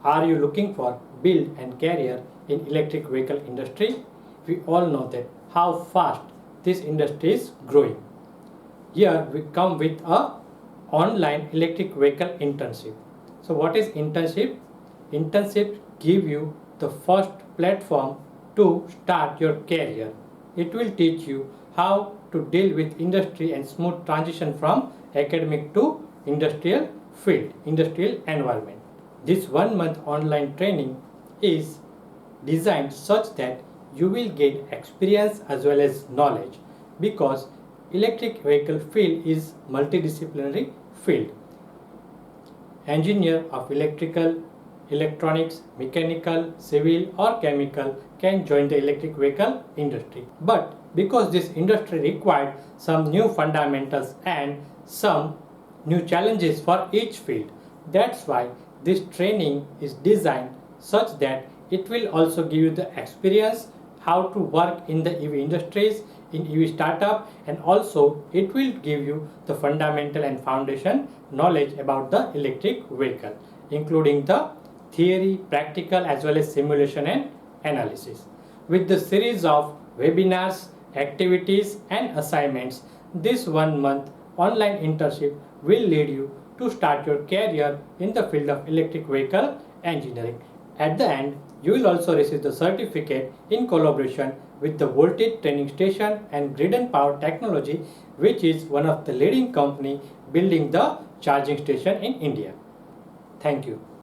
Are you looking for build and career in electric vehicle industry? We all know that how fast this industry is growing. Here we come with a online electric vehicle internship. So what is internship? Internship give you the first platform to start your career. It will teach you how to deal with industry and smooth transition from academic to industrial field, industrial environment. This 1 month online training is designed such that you will gain experience as well as knowledge, because electric vehicle field is multidisciplinary field. Engineer of electrical, electronics, mechanical, civil or chemical can join the electric vehicle industry. But because this industry required some new fundamentals and some new challenges for each field, that's why this training is designed such that it will also give you the experience how to work in the EV industries, in EV startup, and also it will give you the fundamental and foundation knowledge about the electric vehicle, including the theory, practical as well as simulation and analysis. With the series of webinars, activities and assignments, this 1 month online internship will lead you to start your career in the field of electric vehicle engineering. At the end, you will also receive the certificate in collaboration with the VoltEdge Training Station and Griden Power Technology, which is one of the leading company building the charging station in India. Thank you.